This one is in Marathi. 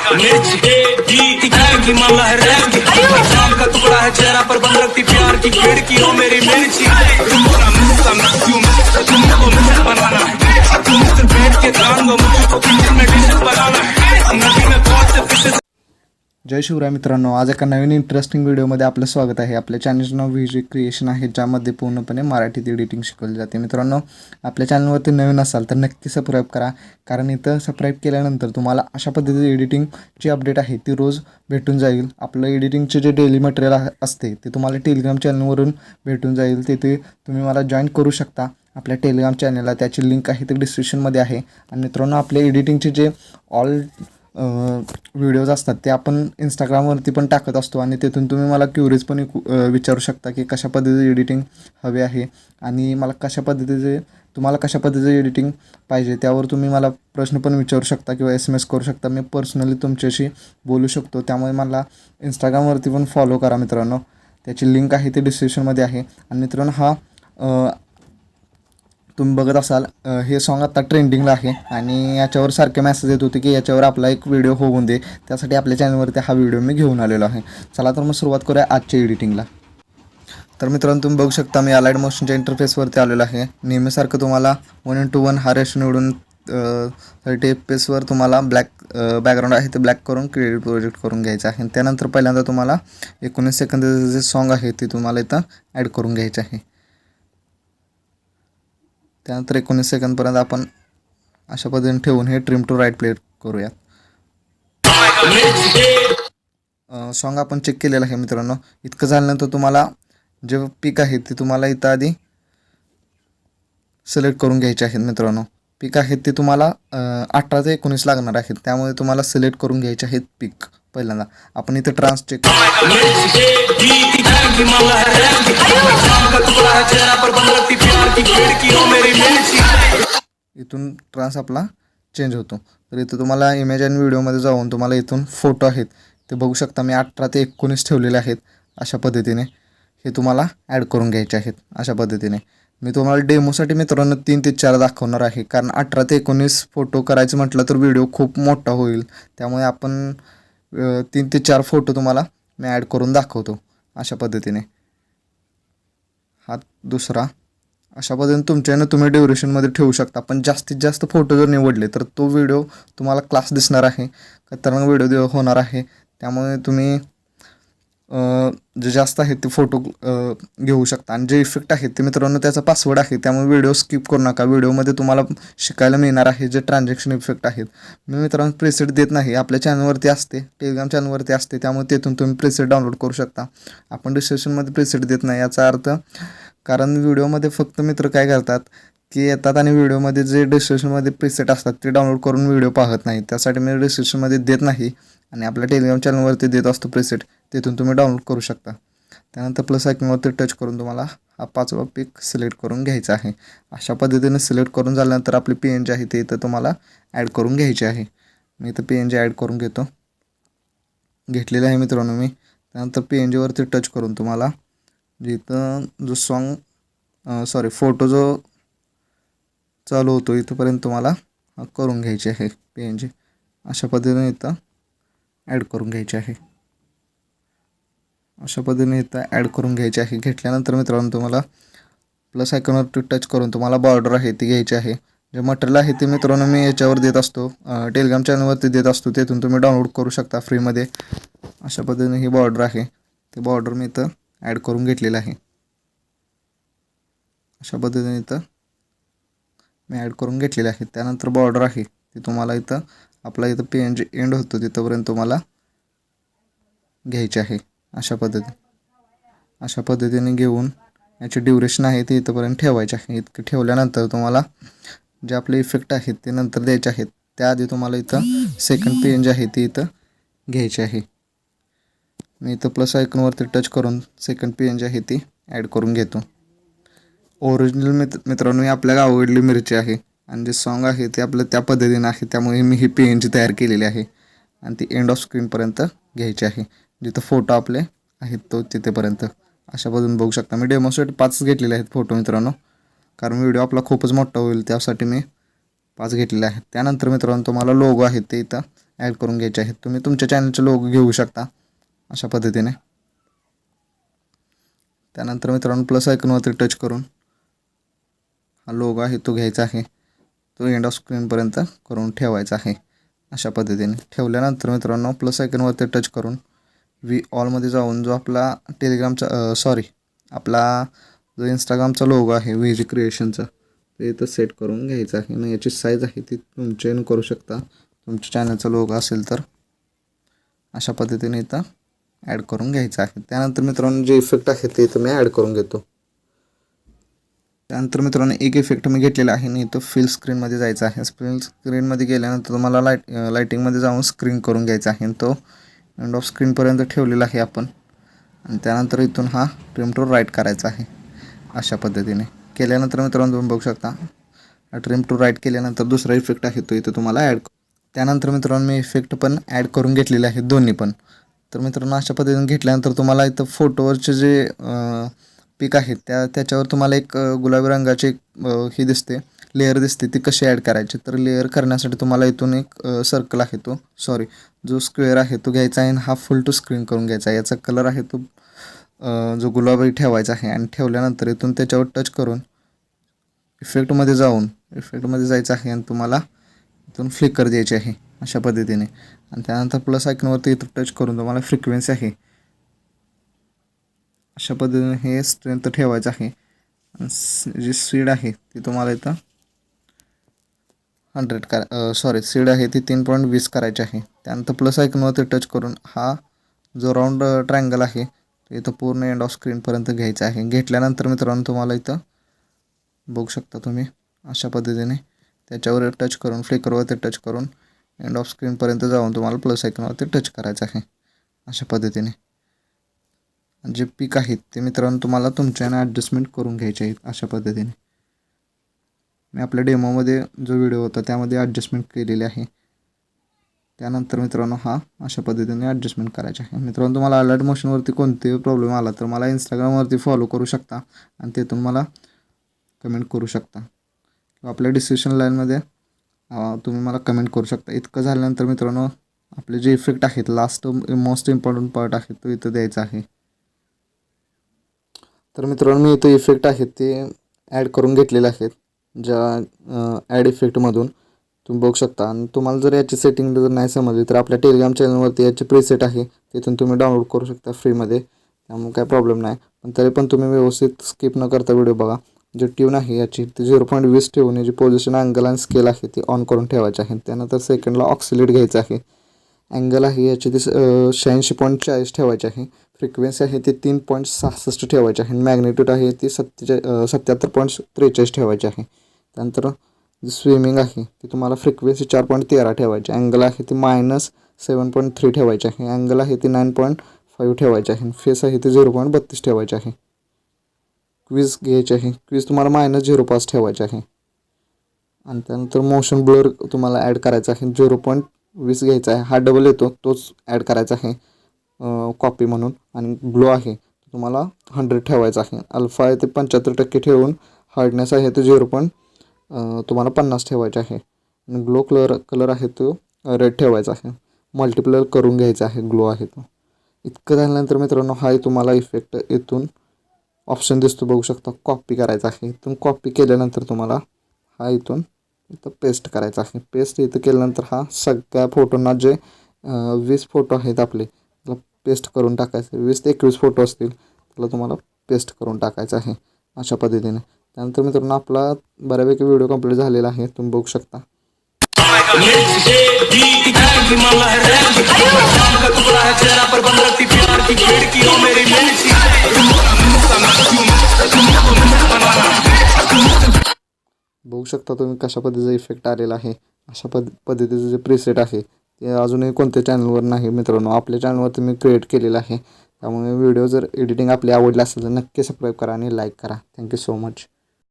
मिर्ची दिखाएगी मला रंग जाम का टुकड़ा है चेहरा पर बन रखती प्यार की खिड़की हो मेरी मिर्ची तुम्हारा मुझका क्यों तुमको मुझे बनाना है तुम सिर्फ बैठ के काम दो मुझको किचन में डिशेस बनाना है नदी में कौन से फिशेस। जय शिवराय मित्रांनो, आज एका नवीन इंटरेस्टिंग व्हिडिओमध्ये आपलं स्वागत आहे। आपल्या चॅनलचं नाव व्हीजी क्रिएशन आहे, ज्यामध्ये पूर्णपणे मराठीत एडिटिंग शिकवली जाते। मित्रांनो, आपल्या चॅनलवरती नवीन असाल तर नक्की सबस्क्राईब करा, कारण इथं सबस्क्राईब केल्यानंतर तुम्हाला अशा पद्धतीची एडिटिंगची अपडेट आहे ती रोज भेटून जाईल। आपलं एडिटिंगचे जे डेली मटेरियल असते ते तुम्हाला टेलिग्राम चॅनलवरून भेटून जाईल। तिथे तुम्ही मला जॉईन करू शकता आपल्या टेलिग्राम चॅनलला, त्याची लिंक आहे ती डिस्क्रिप्शनमध्ये आहे। आणि मित्रांनो, आपले एडिटिंगचे जे ऑल व्हिडिओज असतात ते आपण इंस्टाग्रामवरती पण टाकत असतो, आणि तिथून तुम्ही मला क्युरियस पण विचारू शकता की कशा पद्धतीचे एडिटिंग हवे आहे आणि मला तुम्हाला कशा पद्धतीचे एडिटिंग पाहिजे, त्यावर तुम्ही मला प्रश्न पण विचारू शकता किंवा SMS करू शकता। मी पर्सनली तुमच्याशी बोलू शकतो, त्यामुळे मला इंस्टाग्रामवरती पण फॉलो करा मित्रांनो, त्याची लिंक आहे ती डिस्क्रिप्शनमध्ये आहे। आणि मित्रांनो, हा तुम्ही बघत असाल हे सॉन्ग आता ट्रेंडिंगला आहे आणि याच्यावर सारखे मेसेज येत होते की याच्यावर आपला एक व्हिडिओ होऊन दे, त्यासाठी आपल्या चॅनलवरती हा व्हिडिओ मी घेऊन आलेलो आहे। चला तर मग सुरुवात करूया आजच्या एडिटिंगला। तर मित्रांनो, तुम्ही बघू शकता मी अलाइट मोशनच्या इंटरफेसवरती आलेलो आहे। नेहमीसारखं तुम्हाला 1:1 हा रेशो निवडून 30 FPS वर तुम्हाला ब्लॅक बॅकग्राऊंड आहे ते ब्लॅक करून क्रिएट प्रोजेक्ट करून घ्यायचं आहे। त्यानंतर पहिल्यांदा तुम्हाला 19 सेकंदाचं जे सॉन्ग आहे ते तुम्हाला इथं ॲड करून घ्यायचं आहे। त्यानंतर 19 सेकंदपर्यंत आपण अशा पद्धतीने ठेवून हे ट्रिम टू राईट प्ले करूयात। सॉन्ग आपण चेक केलेलं आहे मित्रांनो। इतकं झाल्यानंतर तुम्हाला जे पिक आहे ते तुम्हाला इथं आधी सिलेक्ट करून घ्यायचे आहेत मित्रांनो। पिक आहेत ते तुम्हाला 18 ते 19 लागणार आहेत, त्यामुळे तुम्हाला सिलेक्ट करून घ्यायचे आहेत पिक। पहिल्यांदा आपण इथं ट्रान्स चेक इथून ट्रान्स आपला चेंज होतो। तर इथं तुम्हाला इमेज आणि व्हिडिओमध्ये जाऊन तुम्हाला इथून फोटो आहेत ते बघू शकता, मी 18 ते 19 ठेवलेले आहेत। अशा पद्धतीने हे तुम्हाला ॲड करून घ्यायचे आहेत। अशा पद्धतीने मी तुम्हाला डेमोसाठी मित्रांनो 3 ते 4 दाखवणार आहे, कारण 18 ते 19 फोटो करायचं म्हटलं तर व्हिडिओ खूप मोठा होईल, त्यामुळे आपण 3 ते 4 फोटो तुम्हाला मी ॲड करून दाखवतो। अशा पद्धतीने हा दुसरा, अशा पद्धतीने तुमच्यानं तुम्ही ड्युरेशनमध्ये ठेवू शकता, पण जास्तीत जास्त फोटो जर निवडले तर तो व्हिडिओ तुम्हाला क्लास दिसणार आहे, खतरनाक व्हिडिओ होणार आहे। त्यामुळे तुम्ही जे जास्त आहेत ते फोटो घेऊ शकता। आणि जे इफेक्ट आहेत ते मित्रांनो त्याचा पासवर्ड आहे, त्यामुळे व्हिडिओ स्किप करू नका। व्हिडिओमध्ये तुम्हाला शिकायला मिळणार आहे जे ट्रान्झॅक्शन इफेक्ट आहेत। मी मित्रांनो प्रेसेट देत नाही, आपल्या चॅनलवरती असते, टेलिग्राम चॅनलवरती असते, त्यामुळे तिथून तुम्ही प्रेसेट डाउनलोड करू शकता। आपण डिस्क्रिप्शनमध्ये प्रेसेट देत नाही, याचा अर्थ कारण व्हिडिओमध्ये फक्त मित्र काय करतात की येतात आणि व्हिडिओमध्ये जे डिस्क्रिप्शनमध्ये प्रीसेट असतात ते डाउनलोड करून व्हिडिओ पाहत नाही, त्यासाठी मी डिस्क्रिप्शनमध्ये देत नाही आणि आपल्या टेलिग्राम चॅनलवरती देत असतो प्रीसेट, तिथून तुम्ही डाउनलोड करू शकता। त्यानंतर प्लस आयकॉनवरती टच करून तुम्हाला हा 5वा पिक सिलेक्ट करून घ्यायचा आहे। अशा पद्धतीने सिलेक्ट करून झाल्यानंतर आपली PNG आहे ते इथं तुम्हाला ॲड करून घ्यायची आहे। मी इथं PNG ॲड करून घेतलेलं आहे मित्रांनो मी। त्यानंतर PNGवरती टच करून तुम्हाला जिथं जो फोटो जो चालू होतो इथंपर्यंत तुम्हाला करून घ्यायची आहे PNG। अशा पद्धतीने इथं ॲड करून घ्यायची आहे। अशा पद्धतीने इथं ॲड करून घ्यायची आहे। घेतल्यानंतर मित्रांनो तुम्हाला प्लस आयकॉनवरती टच करून तुम्हाला बॉर्डर आहे ती घ्यायची आहे। जे मटेरियल आहे ते मित्रांनो मी याच्यावर देत असतो, टेलिग्राम चॅनलवरती देत असतो, तिथून तुम्ही डाउनलोड करू शकता फ्रीमध्ये। अशा पद्धतीने ही बॉर्डर आहे, ते बॉर्डर मी इथं ॲड करून घेतलेलं आहे। अशा पद्धतीने इथं मी ॲड करून घेतलेले आहे। त्यानंतर बॉर्डर आहे ती तुम्हाला इथं आपला इथं PNG एंड होतो तिथंपर्यंत तुम्हाला घ्यायची आहे। अशा पद्धतीने घेऊन याची ड्युरेशन आहे ते इथंपर्यंत ठेवायचे आहे। इतकं ठेवल्यानंतर तुम्हाला जे आपले इफेक्ट आहेत ते नंतर द्यायचे आहेत, त्याआधी तुम्हाला इथं सेकंड PNG आहे ती इथं घ्यायची आहे। मी इथं प्लस आयकॉनवरती टच करून सेकंड PNG आहे ती ॲड करून घेतो। ओरिजिनल मित्रांनो ही आपल्या आवडली मिरची आहे आणि जे सॉन्ग आहे ते आपलं त्या पद्धतीने आहे, त्यामुळे मी ही PNG तयार केलेली आहे आणि ती एंड ऑफ स्क्रीनपर्यंत घ्यायची आहे, जिथं फोटो आपले आहेत तो तिथेपर्यंत। अशा पद्धतीने बघू शकता मी डेमोसाठी 5 घेतलेले आहेत फोटो मित्रांनो, कारण व्हिडिओ आपला खूपच मोठा होईल त्यासाठी मी 5 घेतलेले आहेत। त्यानंतर मित्रांनो तुम्हाला लोगो आहे ते इथं ॲड करून घ्यायचे आहेत. तुम्ही तुमच्या चॅनलचे लोगो घेऊ शकता अशा पद्धतीने. त्यानंतर मित्रांनो प्लस आयकॉनवरती टच करून हा लोगो आहे तो घ्यायचा आहे, तो एंड ऑफ स्क्रीनपर्यंत करून ठेवायचा आहे अशा पद्धतीने. ठेवल्यानंतर मित्रांनो प्लस आयकॉनवरती टच करून ऑलमध्ये जाऊन जो आपला टेलिग्रामचा आपला जो इंस्टाग्रामचा लोगो आहे व्हीजी क्रिएशनचा ते इथं सेट करून घ्यायचं आहे. आणि याची साईज आहे ती तुम्ही चेंज करू शकता तुमच्या चॅनलचा लोगो असेल तर. अशा पद्धतीने इथं ॲड करून घ्यायचं आहे. त्यानंतर मित्रांनो जे इफेक्ट आहे ते इथं मी ॲड करून घेतो. त्यानंतर मित्रांनो एक इफेक्ट मी घेतलेला आहे आणि इथं फिल स्क्रीनमध्ये जायचं आहे. फिल स्क्रीनमध्ये गेल्यानंतर तुम्हाला लाईटिंगमध्ये जाऊन स्क्रीन करून घ्यायचा आहे. तो एंड ऑफ स्क्रीनपर्यंत ठेवलेला आहे आपण. आणि त्यानंतर इथून हा ट्रिम टू राईट करायचा आहे अशा पद्धतीने. केल्यानंतर मित्रांनो तुम्ही बघू शकता ट्रिम टू राईट केल्यानंतर दुसरा इफेक्ट आहे तो इथं तुम्हाला ॲड. त्यानंतर मित्रांनो मी इफेक्ट पण ॲड करून घेतलेले आहेत दोन्ही पण. तर मित्रांनो अशा पद्धतीने घेतल्यानंतर तुम्हाला इथं फोटोवरचे जे पिक आहेत त्याच्यावर तुम्हाला एक गुलाबी रंगाची ही दिसते लेअर दिसते, ती कशी ॲड करायची. तर लेअर करण्यासाठी तुम्हाला इथून एक सर्कल आहे तो जो स्क्वेअर आहे तो घ्यायचा आहे आणि हा फुल टू स्क्रीन करून घ्यायचा आहे. याचा कलर आहे तो जो गुलाबी ठेवायचा आहे. आणि ठेवल्यानंतर इथून त्याच्यावर टच करून इफेक्टमध्ये जायचं आहे आणि तुम्हाला इथून फ्लिकर द्यायची आहे अशा पद्धतीने. आणि त्यानंतर प्लस आयकॉनवरती इथं टच करून तुम्हाला फ्रिक्वेन्सी आहे अशा पद्धतीने हे स्ट्रेंथ ठेवायचं आहे. जी स्पीड आहे ती तुम्हाला इथं 100 स्पीड आहे ती 3.20 करायची आहे. त्यानंतर प्लस आयकॉनवरती टच करून हा जो राऊंड ट्रायंगल आहे तो इथं पूर्ण एंड ऑफ स्क्रीनपर्यंत घ्यायचा आहे. घेतल्यानंतर मित्रांनो तुम्हाला इथं बघू शकता तुम्ही अशा पद्धतीने त्याच्यावर टच करून फ्लिकरवरती टच करून एंड ऑफ स्क्रीनपर्यंत जाऊन तुम्हाला प्लस आयकॉनवरती टच करायचं आहे अशा पद्धतीने. जे पिक आहेत ते मित्रांनो तुम्हाला तुमच्याने ॲडजस्टमेंट करून घ्यायचे आहेत अशा पद्धतीने. मी आपल्या डेमोमध्ये जो व्हिडिओ होता त्यामध्ये ॲडजस्टमेंट केलेली आहे. त्यानंतर मित्रांनो हा अशा पद्धतीने ॲडजस्टमेंट करायचे आहे. मित्रांनो तुम्हाला अलाइट मोशनवरती कोणतेही प्रॉब्लेम आला तर मला इंस्टाग्रामवरती फॉलो करू शकता आणि तेथून मला कमेंट करू शकता किंवा आपल्या डिस्क्रिप्शन लाईनमध्ये तुम्ही मला कमेंट करू शकता. इतकं झाल्यानंतर मित्रांनो आपले जे इफेक्ट आहेत लास्ट मोस्ट इम्पॉर्टंट पार्ट आहे तो इथं द्यायचा आहे. तर मित्रांनो मी इथं इफेक्ट आहेत ते ॲड करून घेतलेले आहेत ज्या ॲड इफेक्टमधून तुम्ही बघू शकता. आणि तुम्हाला जर याची सेटिंग जर नाही समजली तर आपल्या टेलिग्राम चॅनलवरती याचे प्रीसेट आहे तिथून तुम्ही डाउनलोड करू शकता फ्रीमध्ये, त्यामुळे काय प्रॉब्लेम नाही. पण तरी पण तुम्ही व्यवस्थित स्किप न करता व्हिडिओ बघा. जी ट्यून आहे याची ती 0.20 ठेवून याची पोझिशन अँगल आणि स्केल आहे ती ऑन करून ठेवायची आहे. त्यानंतर सेकंडला ऑक्सिलेट घ्यायचं आहे. अँगल आहे याची ती 86.40 ठेवायची आहे. फ्रिक्वेन्सी आहे ती 3.66 ठेवायची आहे. मॅग्नेट्यूड आहे ती 77.43 ठेवायची आहे. त्यानंतर जी स्विमिंग आहे ती तुम्हाला फ्रिक्वेन्सी 4.13 ठेवायची. अँगल आहे ती -7.3 ठेवायची आहे. अँगल आहे ती 9.5 ठेवायची आहे. फेस आहे ती 0.32 ठेवायची आहे. क्वीज घ्यायची आहे. क्वीज तुम्हाला -0.5 ठेवायची आहे. आणि त्यानंतर मोशन ब्लर तुम्हाला ॲड करायचा आहे 0.20 घ्यायचा आहे. हा डबल येतो तोच ॲड करायचा आहे कॉपी म्हणून. आणि ग्लो आहे तुम्हाला 100 ठेवायचा आहे. अल्फा आहे ते 75% ठेवून हार्डनेस आहे ते तुम्हाला 50 ठेवायचे आहे. आणि ग्लो कलर आहे तो रेड ठेवायचा आहे. मल्टिप्लाय करून घ्यायचा आहे ग्लो आहे तो. इतकं झाल्यानंतर मित्रांनो हा तुम्हाला इफेक्ट इथून ऑप्शन दिसतो बघू शकता, कॉपी करायचा आहे. इथून कॉपी केल्यानंतर तुम्हाला हा इथं पेस्ट करायचा आहे. पेस्ट इथं केल्यानंतर हा सगळ्या फोटोंना जे 20 फोटो आहेत आपले त्याला पेस्ट करून टाकायचे. 20 ते 21 फोटो असतील त्याला तुम्हाला पेस्ट करून टाकायचं आहे अशा पद्धतीने. त्यानंतर मित्रांनो आपला बऱ्यापैकी व्हिडिओ कंप्लीट झालेला आहे तुम्ही बघू शकता. बघू शकता तुम्ही कशा पद्धतीचा इफेक्ट आलेला आहे. अशा पद्धतीचं जे प्रीसेट आहे ते अजूनही कोणत्या चॅनलवर नाही मित्रांनो, आपल्या चॅनलवरती मी क्रिएट केलेलं आहे. त्यामुळे व्हिडिओ जर एडिटिंग आपली आवडली असेल तर नक्की सबस्क्राईब करा आणि लाईक करा. Thank you so much.